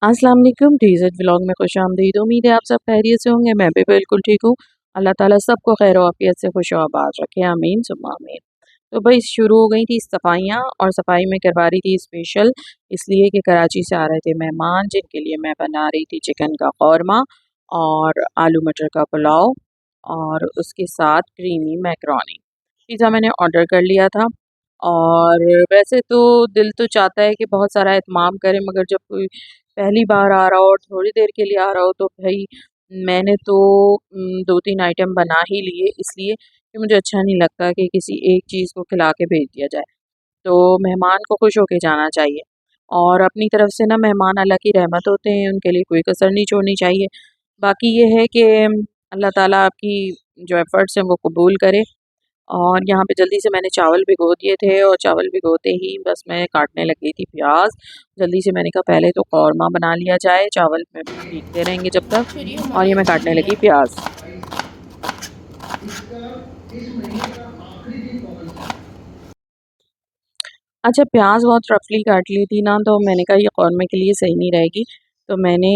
अस्सलाम वालेकुम डीज़ेड व्लॉग में खुशामदीद। उम्मीद है आप सब खैरियत से होंगे। मैं भी बिल्कुल ठीक हूँ। अल्लाह ताला सबको खैर आफियत से खुश आबाद रखे, आमीन सुम्मा आमीन। तो भाई शुरू हो गई थी सफाइयाँ, और सफाई में करवा रही थी स्पेशल इसलिए कि कराची से आ रहे थे मेहमान, जिनके लिए मैं बना रही थी चिकन का कौरमा और आलू मटर का पुलाव और उसके साथ क्रीमी मैकरोनी। पिज़्ज़ा मैंने ऑर्डर कर लिया था। और वैसे तो दिल तो चाहता है कि बहुत सारा एहतमाम करें, मगर जब कोई पहली बार आ रहा हो और थोड़ी देर के लिए आ रहा हो तो भाई मैंने तो 2-3 आइटम बना ही लिए, इसलिए कि मुझे अच्छा नहीं लगता कि किसी एक चीज़ को खिला के भेज दिया जाए। तो मेहमान को खुश होके जाना चाहिए, और अपनी तरफ से ना मेहमान अल्लाह की रहमत होते हैं, उनके लिए कोई कसर नहीं छोड़नी चाहिए। बाकी ये है कि अल्लाह ताला आपकी जो एफ़र्ट्स हैं वो कबूल करे। और यहाँ पे जल्दी से मैंने चावल भिगो दिए थे, और चावल भिगोते ही बस मैं काटने लगी थी प्याज। जल्दी से मैंने कहा पहले तो कौरमा बना लिया जाए, चावल में भीगते रहेंगे जब तक। फिर ये और हमारी ये मैं काटने एनिवर्सरी लगी है। प्याज। अच्छा, प्याज बहुत रफली काट ली थी ना, तो मैंने कहा ये कौरमे के लिए सही नहीं रहेगी। तो मैंने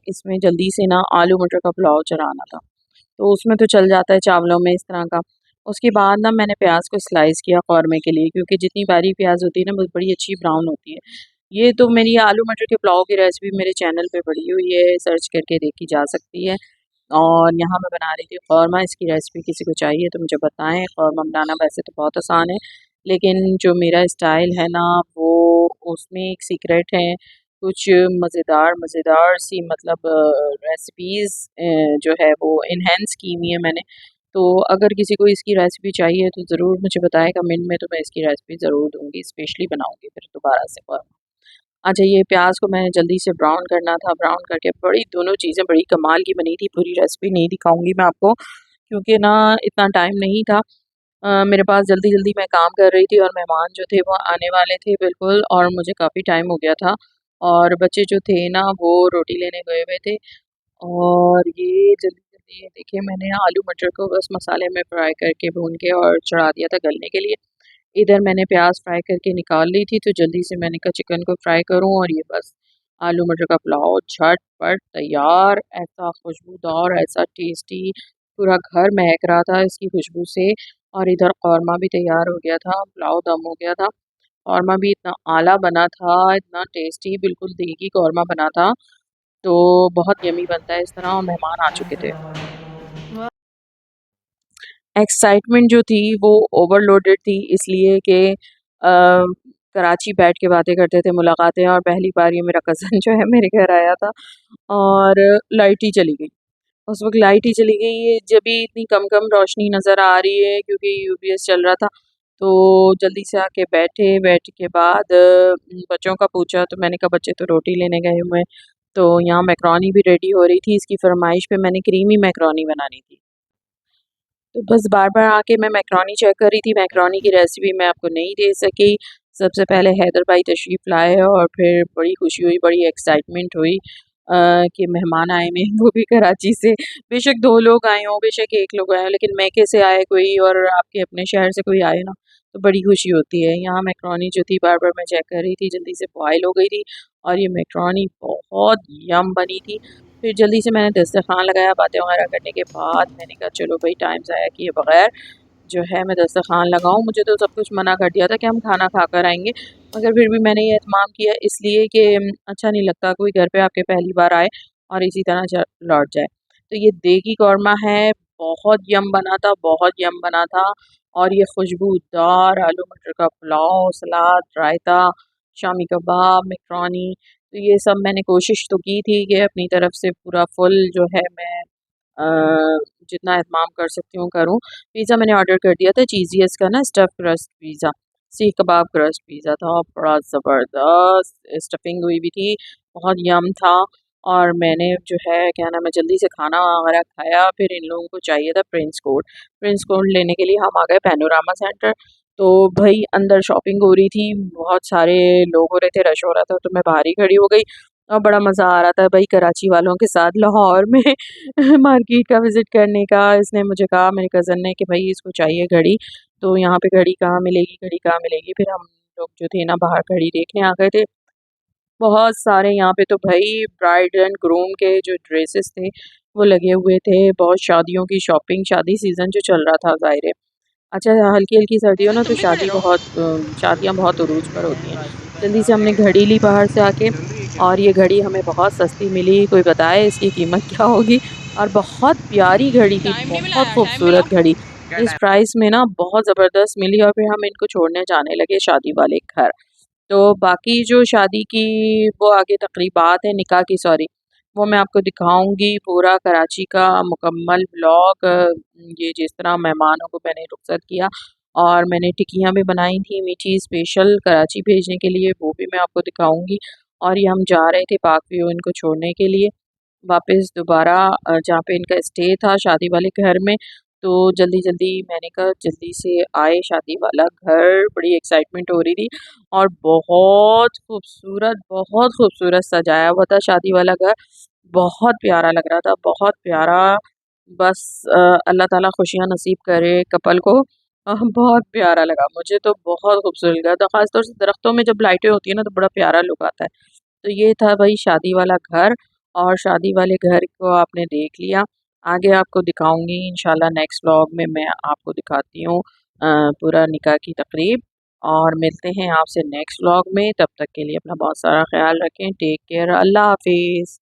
इसमें जल्दी से ना आलू मटर का पुलाव चढ़ाना था, तो उसमें तो चल जाता है चावलों में इस तरह का। उसके बाद ना मैंने प्याज को स्लाइस किया कौरमे के लिए, क्योंकि जितनी बारीक प्याज होती है ना वो बड़ी अच्छी ब्राउन होती है। ये तो मेरी आलू मटर के पुलाव की रेसिपी मेरे चैनल पे पड़ी हुई है, सर्च करके देखी जा सकती है। और यहाँ मैं बना रही थी कौरमा, इसकी रेसिपी किसी को चाहिए तो मुझे बताएं। कौरमा बनाना वैसे तो बहुत आसान है, लेकिन जो मेरा स्टाइल है ना वो उसमें एक सीक्रेट है। कुछ मज़ेदार मज़ेदार सी मतलब रेसिपीज़ जो है वो इन्हेंस की हुई है मैंने। तो अगर किसी को इसकी रेसिपी चाहिए तो ज़रूर मुझे बताएं कमेंट में, तो मैं इसकी रेसिपी ज़रूर दूँगी, स्पेशली बनाऊँगी फिर दोबारा से कौरमा। अच्छा, ये प्याज को मैंने जल्दी से ब्राउन करना था, ब्राउन करके बड़ी दोनों चीज़ें बड़ी कमाल की बनी थी। पूरी रेसिपी नहीं दिखाऊँगी मैं आपको, क्योंकि ना इतना टाइम नहीं था। मेरे पास जल्दी-जल्दी मैं काम कर रही थी, और मेहमान जो थे वो आने वाले थे बिल्कुल, और मुझे काफ़ी टाइम हो गया था। और बच्चे जो थे ना वो रोटी लेने गए हुए थे। और ये जल्दी-जल्दी देखिए मैंने आलू मटर को बस मसाले में फ्राई करके भून के और चढ़ा दिया था गलने के लिए। इधर मैंने प्याज फ्राई करके निकाल ली थी, तो जल्दी से मैंने कहा चिकन को फ्राई करूं, और ये बस आलू मटर का पुलाव झटपट तैयार, ऐसा खुशबूदार, ऐसा टेस्टी, पूरा घर महक रहा था इसकी खुशबू से। और इधर कौरमा भी तैयार हो गया था, पुलाव दम हो गया था। कौरमा भी इतना आला बना था, इतना टेस्टी, बिल्कुल देगी कौरमा बना था। तो बहुत यमी बनता है इस तरह, और मेहमान आ चुके थे। एक्साइटमेंट जो थी वो ओवरलोडेड थी, इसलिए कि कराची बैठ के बातें करते थे, मुलाकातें, और पहली बार ये मेरा कज़न जो है मेरे घर आया था। और लाइट ही चली गई। उस वक़्त लाइट ही चली गई, ये जब भी इतनी कम-कम रोशनी नज़र आ रही है क्योंकि यूपीएस चल रहा था। तो जल्दी से आके बैठे, बैठ के बाद बच्चों का पूछा, तो मैंने कहा बच्चे तो रोटी लेने गए हुए हैं। तो यहाँ मैकरोनी भी रेडी हो रही थी, इसकी फ़रमाइश पे मैंने क्रीमी मैकरोनी बनानी थी। तो बस बार-बार आके मैं मैकरोनी चेक कर रही थी, मैकरोनी की रेसिपी मैं आपको नहीं दे सकी। सबसे पहले हैदर भाई तशरीफ़ लाए, और फिर बड़ी खुशी हुई, बड़ी एक्साइटमेंट हुई कि मेहमान आए हुए हैं, वो भी कराची से। बेशक 2 लोग आए हों, बेशक 1 लोग आए हों, लेकिन मैके से आए कोई और आपके अपने शहर से कोई आए ना, तो बड़ी खुशी होती है। यहाँ मैकरोनी जो थी बार-बार मैं चेक कर रही थी, जल्दी से बॉयल हो गई थी, और ये मैकरोनी बहुत यम बनी थी। फिर जल्दी से मैंने दस्तरख़्वान लगाया, बातें वगैरह करने के बाद मैंने कहा चलो भई टाइम ज़ाया किए बगैर जो है मैं दस्तरख़्वान लगाऊँ। मुझे तो सब कुछ मना कर दिया था कि हम खाना खाकर आएँगे, मगर फिर भी मैंने ये एहतमाम किया, इसलिए कि अच्छा नहीं लगता कोई घर पे आपके पहली बार आए और इसी तरह लौट जाए। तो ये देगी कौरमा है, बहुत यम बना था, बहुत यम बना था। और ये खुशबूदार आलू मटर का पुलाव, सलाद, रायता, शामी कबाब, मैकरोनी, तो ये सब मैंने कोशिश तो की थी कि अपनी तरफ से पूरा फुल जो है मैं जितना एहतमाम कर सकती हूँ करूँ। पिज़्ज़ा मैंने ऑर्डर कर दिया था चीज़ीएस का ना, स्टफ़ क्रस्ट पिज़्ज़ा, सीख कबाब क्रस्ट पिज़्ज़ा था, बड़ा ज़बरदस्त स्टफिंग हुई भी थी, बहुत यम था। और मैंने जो है क्या नाम है जल्दी से खाना वगैरह खाया, फिर इन लोगों को चाहिए था प्रिंस कोट। प्रिंस कोट लेने के लिए हम आ गए पैनोरामा सेंटर। तो भई अंदर शॉपिंग हो रही थी, बहुत सारे लोग हो रहे थे, रश हो रहा था, तो मैं बाहर ही खड़ी हो गई। और बड़ा मज़ा आ रहा था भाई कराची वालों के साथ लाहौर में मार्केट का विज़िट करने का। इसने मुझे कहा, मेरे कज़न ने, कि भाई इसको चाहिए घड़ी, तो यहाँ पे घड़ी कहाँ मिलेगी, घड़ी कहाँ मिलेगी? फिर हम लोग जो थे ना बाहर घड़ी देखने आ गए थे। बहुत सारे यहाँ पे तो भाई ब्राइड एंड ग्रूम के जो ड्रेसेस थे वो लगे हुए थे। बहुत शादियों की शॉपिंग, शादी सीजन जो चल रहा था ज़ाहिर है। अच्छा, हल्की-हल्की सर्दी हो मोहम्मद ना तो तुम भी खड़े रहो। शादियाँ बहुत उरूज पर होती हैं। जल्दी से हमने घड़ी ली बाहर से आके, और ये घड़ी हमें बहुत सस्ती मिली। कोई बताए इसकी कीमत क्या होगी? और बहुत प्यारी घड़ी थी, टाइम नहीं बहुत मिलाया, टाइम मिलाओ। खूबसूरत घड़ी। क्या इस टाइम? प्राइस में ना बहुत ज़बरदस्त मिली, और फिर हम इनको छोड़ने जाने लगे शादी वाले घर। तो बाकी जो शादी की वो आगे तकरीबात है, निकाह की सॉरी, वो मैं आपको दिखाऊँगी पूरा कराची का मुकम्मल व्लॉग। ये जिस तरह मेहमानों को मैंने रुखसत किया, और मैंने टिक्कियाँ भी बनाई थी मीठी स्पेशल कराची भेजने के लिए, वो भी मैं आपको दिखाऊँगी। और ये हम जा रहे थे पाक व्यू इनको छोड़ने के लिए वापस दोबारा जहाँ पे इनका स्टे था शादी वाले घर में। तो जल्दी-जल्दी मैंने कहा जल्दी से आए शादी वाला घर, बड़ी एक्साइटमेंट हो रही थी। और बहुत खूबसूरत सजाया हुआ था शादी वाला घर। बहुत प्यारा लग रहा था, बहुत प्यारा। बस अल्लाह ताला खुशियाँ नसीब करे कपल को। बहुत प्यारा लगा, मुझे तो बहुत खूबसूरत लगा। तो ख़ास तौर से दरख्तों में जब लाइटें होती हैं ना तो बड़ा प्यारा लुक आता है। तो ये था भाई शादी वाला घर, और शादी वाले घर को आपने देख लिया। आगे आपको दिखाऊँगी इंशाल्लाह नेक्स्ट व्लॉग में, मैं आपको दिखाती हूँ पूरा निकाह की तकरीब। और मिलते हैं आपसे नेक्स्ट व्लॉग में, तब तक के लिए अपना बहुत सारा ख़्याल रखें। टेक केयर, अल्लाह हाफ़िज़।